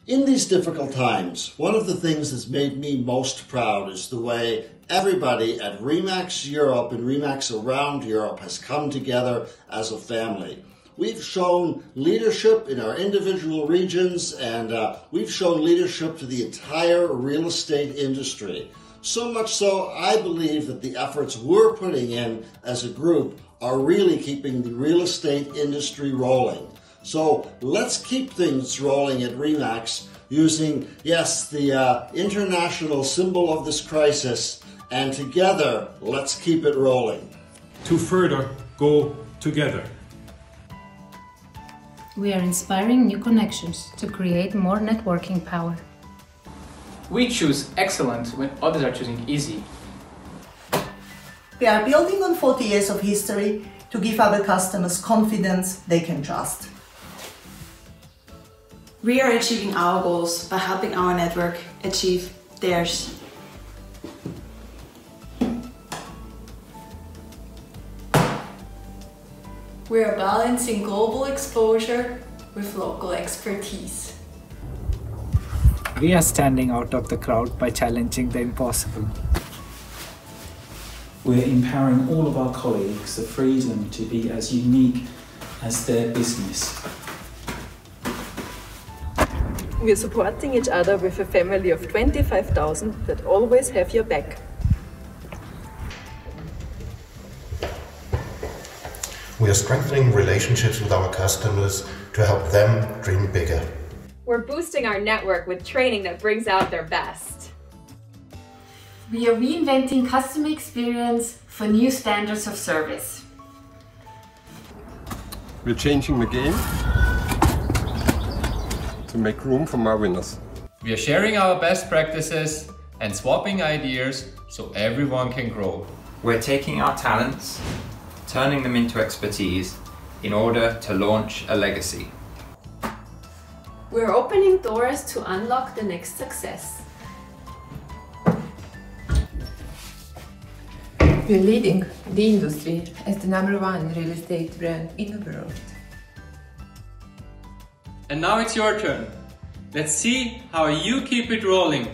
In these difficult times, one of the things that's made me most proud is the way everybody at RE/MAX Europe and RE/MAX around Europe has come together as a family. We've shown leadership in our individual regions, and we've shown leadership to the entire real estate industry. So much so, I believe that the efforts we're putting in as a group are really keeping the real estate industry rolling. So let's keep things rolling at RE/MAX using, yes, the international symbol of this crisis, and together, let's keep it rolling. To further go together. We are inspiring new connections to create more networking power. We choose excellence when others are choosing easy. We are building on 40 years of history to give our customers confidence they can trust. We are achieving our goals by helping our network achieve theirs. We are balancing global exposure with local expertise. We are standing out of the crowd by challenging the impossible. We're empowering all of our colleagues the freedom to be as unique as their business. We are supporting each other with a family of 25,000 that always have your back. We are strengthening relationships with our customers to help them dream bigger. We're boosting our network with training that brings out their best. We are reinventing customer experience for new standards of service. We're changing the game to make room for more winners. We are sharing our best practices and swapping ideas so everyone can grow. We're taking our talents, turning them into expertise in order to launch a legacy. We're opening doors to unlock the next success. We're leading the industry as the #1 real estate brand in the world. And now it's your turn. Let's see how you keep it rolling.